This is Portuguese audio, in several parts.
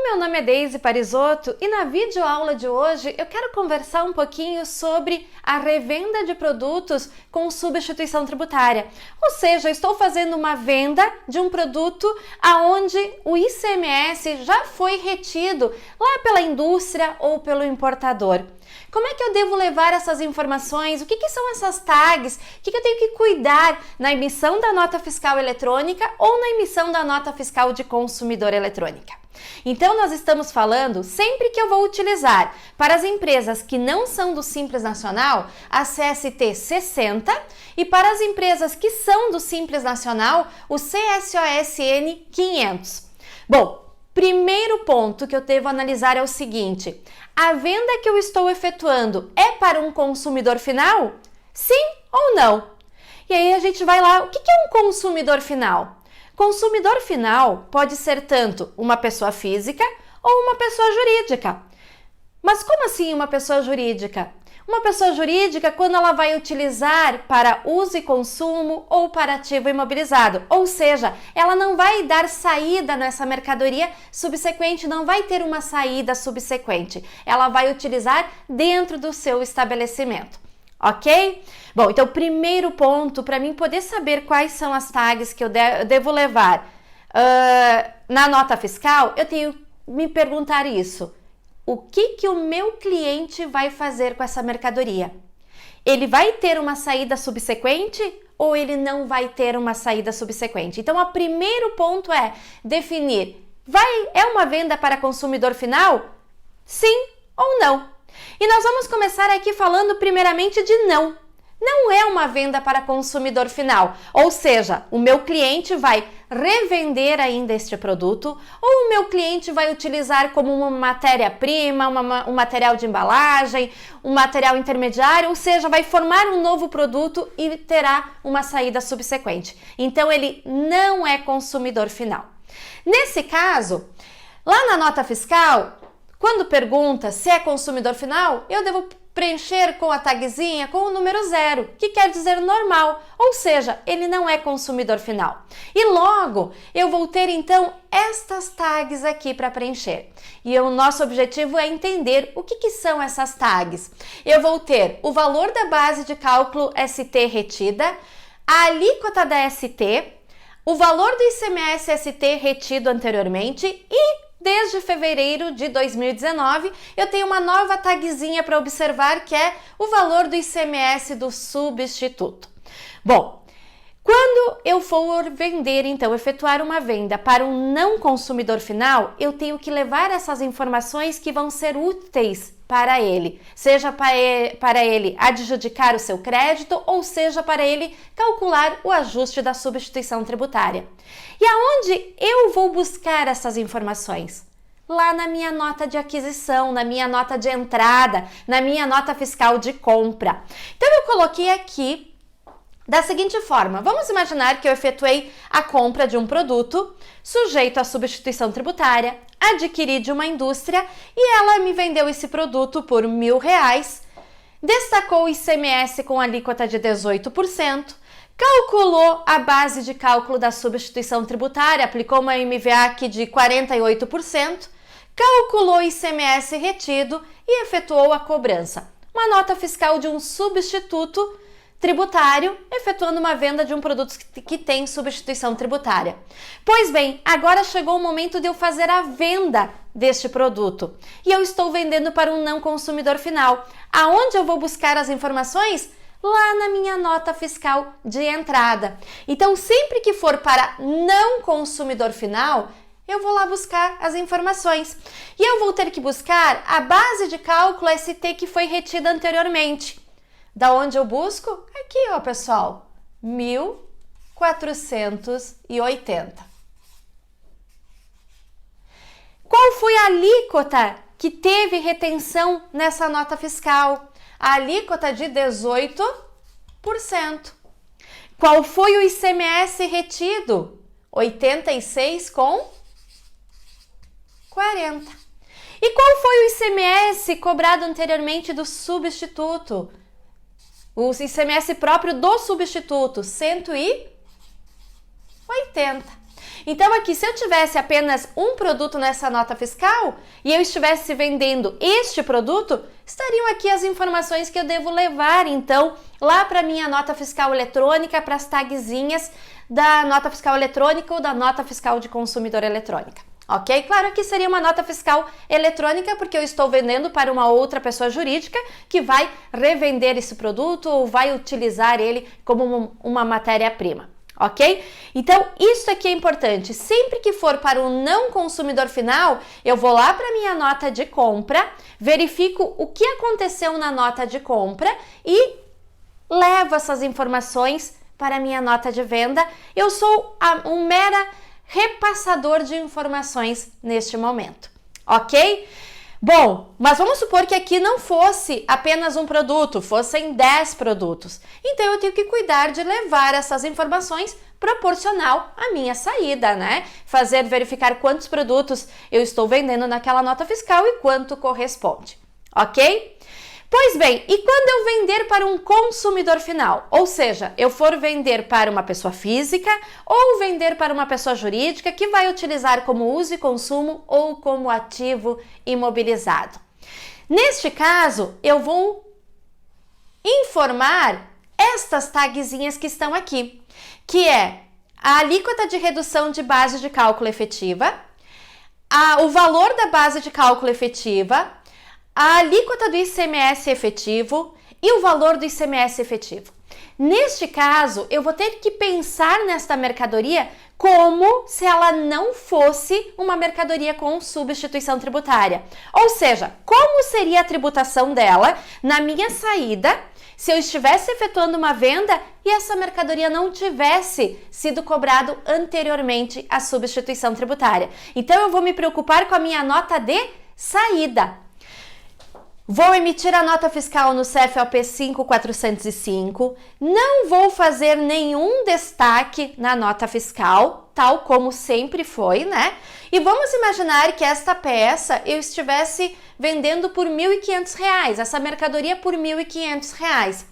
meu nome é Deise Parisotto e na videoaula de hoje eu quero conversar um pouquinho sobre a revenda de produtos com substituição tributária. Ou seja, eu estou fazendo uma venda de um produto aonde o ICMS já foi retido lá pela indústria ou pelo importador. Como é que eu devo levar essas informações? O que são essas tags? O que eu tenho que cuidar na emissão da nota fiscal eletrônica ou na emissão da nota fiscal de consumidor eletrônica? Então, nós estamos falando sempre que eu vou utilizar para as empresas que não são do Simples Nacional a CST 60 e para as empresas que são do Simples Nacional o CSOSN 500. Bom, primeiro ponto que eu devo analisar é o seguinte: a venda que eu estou efetuando é para um consumidor final? Sim ou não? E aí a gente vai lá, o que é um consumidor final? Consumidor final pode ser tanto uma pessoa física ou uma pessoa jurídica. Mas como assim uma pessoa jurídica? Uma pessoa jurídica quando ela vai utilizar para uso e consumo ou para ativo imobilizado, ou seja, ela não vai dar saída nessa mercadoria subsequente, não vai ter uma saída subsequente, ela vai utilizar dentro do seu estabelecimento, ok? Bom, então o primeiro ponto para mim poder saber quais são as tags que eu devo levar na nota fiscal, eu tenho que me perguntar isso. O que o meu cliente vai fazer com essa mercadoria? Ele vai ter uma saída subsequente ou ele não vai ter uma saída subsequente? Então, o primeiro ponto é definir, é uma venda para consumidor final? Sim ou não? E nós vamos começar aqui falando primeiramente de não. Não é uma venda para consumidor final, ou seja, o meu cliente vai revender ainda este produto ou o meu cliente vai utilizar como uma matéria-prima, um material de embalagem, um material intermediário, ou seja, vai formar um novo produto e terá uma saída subsequente. Então, ele não é consumidor final. Nesse caso, lá na nota fiscal, quando pergunta se é consumidor final, eu devo preencher com a tagzinha com o número 0, que quer dizer normal, ou seja, ele não é consumidor final. E logo eu vou ter então estas tags aqui para preencher. E o nosso objetivo é entender o que são essas tags. Eu vou ter o valor da base de cálculo ST retida, a alíquota da ST, o valor do ICMS ST retido anteriormente e desde fevereiro de 2019, eu tenho uma nova tagzinha para observar, que é o valor do ICMS do substituto. Bom, quando eu for vender, então, efetuar uma venda para um não consumidor final, eu tenho que levar essas informações que vão ser úteis para ele, seja para ele adjudicar o seu crédito ou seja para ele calcular o ajuste da substituição tributária. E aonde eu vou buscar essas informações? Lá na minha nota de aquisição, na minha nota de entrada, na minha nota fiscal de compra. Então eu coloquei aqui da seguinte forma: vamos imaginar que eu efetuei a compra de um produto sujeito à substituição tributária, adquiri de uma indústria e ela me vendeu esse produto por R$1.000, destacou o ICMS com alíquota de 18%, calculou a base de cálculo da substituição tributária, aplicou uma MVAC de 48%, calculou o ICMS retido e efetuou a cobrança. Uma nota fiscal de um substituto tributário, efetuando uma venda de um produto que tem substituição tributária. Pois bem, agora chegou o momento de eu fazer a venda deste produto e eu estou vendendo para um não consumidor final. Aonde eu vou buscar as informações? Lá na minha nota fiscal de entrada. Então, sempre que for para não consumidor final, eu vou lá buscar as informações. E eu vou ter que buscar a base de cálculo ST que foi retida anteriormente. Da onde eu busco? Aqui, ó, pessoal, 1.480. Qual foi a alíquota que teve retenção nessa nota fiscal? A alíquota de 18%. Qual foi o ICMS retido? 86,40. E qual foi o ICMS cobrado anteriormente do substituto? O ICMS próprio do substituto, 180. Então aqui, se eu tivesse apenas um produto nessa nota fiscal e eu estivesse vendendo este produto, estariam aqui as informações que eu devo levar, então, lá para minha nota fiscal eletrônica, para as tagzinhas da nota fiscal eletrônica ou da nota fiscal de consumidor eletrônica. Ok? Claro que seria uma nota fiscal eletrônica porque eu estou vendendo para uma outra pessoa jurídica que vai revender esse produto ou vai utilizar ele como uma matéria-prima. Ok? Então, isso aqui é importante. Sempre que for para o não consumidor final, eu vou lá para minha nota de compra, verifico o que aconteceu na nota de compra e levo essas informações para a minha nota de venda. Eu sou um mera repassador de informações neste momento, ok? Bom, mas vamos supor que aqui não fosse apenas um produto, fossem 10 produtos. Então eu tenho que cuidar de levar essas informações proporcional à minha saída, né? Verificar quantos produtos eu estou vendendo naquela nota fiscal e quanto corresponde, ok? Pois bem, e quando eu vender para um consumidor final? Ou seja, eu for vender para uma pessoa física ou vender para uma pessoa jurídica que vai utilizar como uso e consumo ou como ativo imobilizado. Neste caso, eu vou informar estas tagzinhas que estão aqui, que é a alíquota de redução de base de cálculo efetiva, o valor da base de cálculo efetiva, a alíquota do ICMS efetivo e o valor do ICMS efetivo. Neste caso, eu vou ter que pensar nesta mercadoria como se ela não fosse uma mercadoria com substituição tributária. Ou seja, como seria a tributação dela na minha saída se eu estivesse efetuando uma venda e essa mercadoria não tivesse sido cobrado anteriormente à substituição tributária. Então, eu vou me preocupar com a minha nota de saída. Vou emitir a nota fiscal no CFOP 5405, não vou fazer nenhum destaque na nota fiscal, tal como sempre foi, né? E vamos imaginar que esta peça eu estivesse vendendo por R$ 1.500, essa mercadoria por R$ 1.500.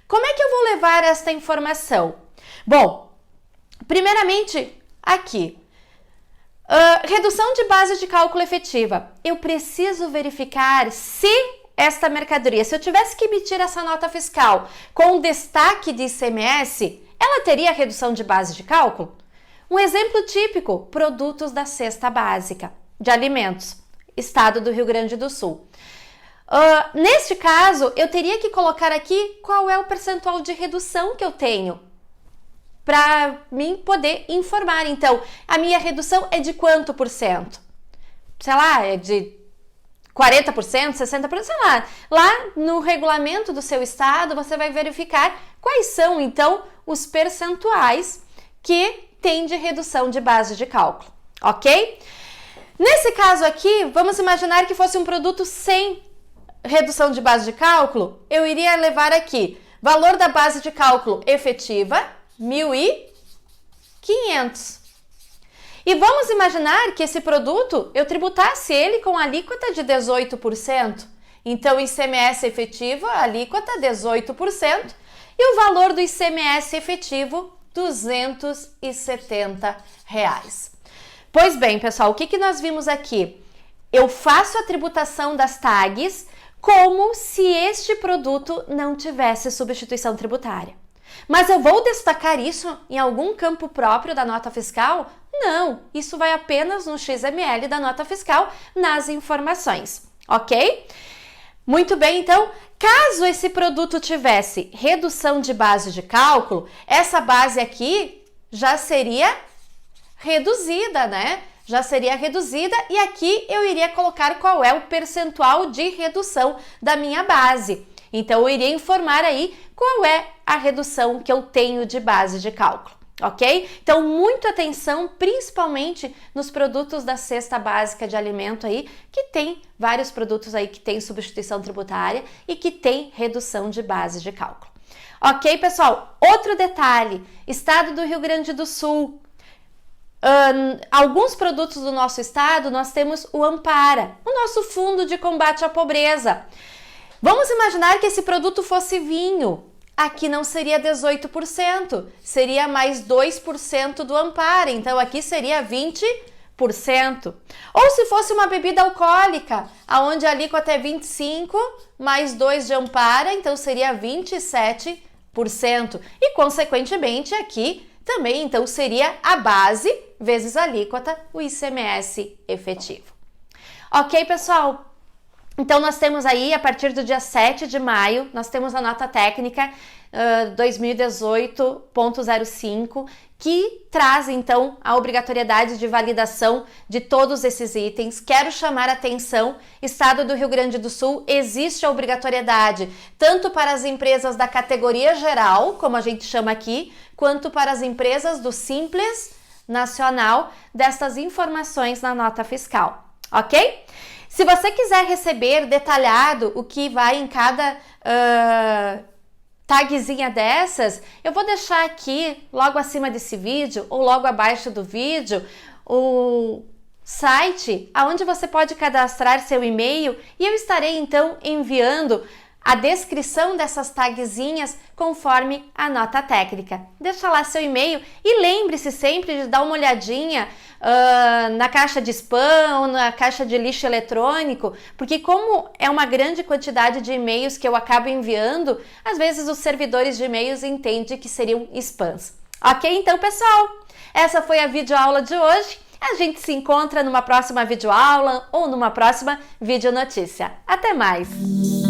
Como é que eu vou levar esta informação? Bom, primeiramente, aqui. Redução de base de cálculo efetiva. Eu preciso verificar se esta mercadoria, se eu tivesse que emitir essa nota fiscal com destaque de ICMS, ela teria redução de base de cálculo? Um exemplo típico, produtos da cesta básica de alimentos, estado do Rio Grande do Sul. Neste caso, eu teria que colocar aqui qual é o percentual de redução que eu tenho para mim poder informar. Então, a minha redução é de quanto por cento? Sei lá, é de 40%, 60%, sei lá. Lá no regulamento do seu estado, você vai verificar quais são, então, os percentuais que tem de redução de base de cálculo, ok? Nesse caso aqui, vamos imaginar que fosse um produto sem redução de base de cálculo, eu iria levar aqui valor da base de cálculo efetiva, 1.500. E vamos imaginar que esse produto, eu tributasse ele com alíquota de 18%. Então, ICMS efetivo, alíquota 18%, e o valor do ICMS efetivo, R$ 270. Pois bem, pessoal, o que nós vimos aqui? Eu faço a tributação das tags como se este produto não tivesse substituição tributária. Mas eu vou destacar isso em algum campo próprio da nota fiscal? Não, isso vai apenas no XML da nota fiscal, nas informações, ok? Muito bem, então, caso esse produto tivesse redução de base de cálculo, essa base aqui já seria reduzida, né? Já seria reduzida e aqui eu iria colocar qual é o percentual de redução da minha base. Então, eu iria informar aí qual é a redução que eu tenho de base de cálculo, ok? Então, muita atenção, principalmente nos produtos da cesta básica de alimento aí, que tem vários produtos aí que tem substituição tributária e que tem redução de base de cálculo. Ok, pessoal? Outro detalhe, estado do Rio Grande do Sul. Alguns produtos do nosso estado, nós temos o Ampara, o nosso fundo de combate à pobreza. Vamos imaginar que esse produto fosse vinho. aqui não seria 18%, seria mais 2% do ANPAR, então aqui seria 20%. Ou se fosse uma bebida alcoólica, onde a alíquota é 25%, mais 2% de ANPAR, então seria 27%. E, consequentemente, aqui também, então, seria a base vezes a alíquota, o ICMS efetivo. Ok, pessoal? Então, nós temos aí, a partir do dia 7 de maio, nós temos a nota técnica 2018.05, que traz, então, a obrigatoriedade de validação de todos esses itens. Quero chamar a atenção, Estado do Rio Grande do Sul, existe a obrigatoriedade tanto para as empresas da categoria geral, como a gente chama aqui, quanto para as empresas do Simples Nacional, destas informações na nota fiscal, ok? Se você quiser receber detalhado o que vai em cada tagzinha dessas, eu vou deixar aqui logo acima desse vídeo ou logo abaixo do vídeo o site onde você pode cadastrar seu e-mail e eu estarei então enviando a descrição dessas tagzinhas conforme a nota técnica. Deixa lá seu e-mail e lembre-se sempre de dar uma olhadinha na caixa de spam ou na caixa de lixo eletrônico, porque como é uma grande quantidade de e-mails que eu acabo enviando, às vezes os servidores de e-mails entendem que seriam spams. Ok, então pessoal, essa foi a videoaula de hoje. A gente se encontra numa próxima videoaula ou numa próxima videonotícia. Até mais!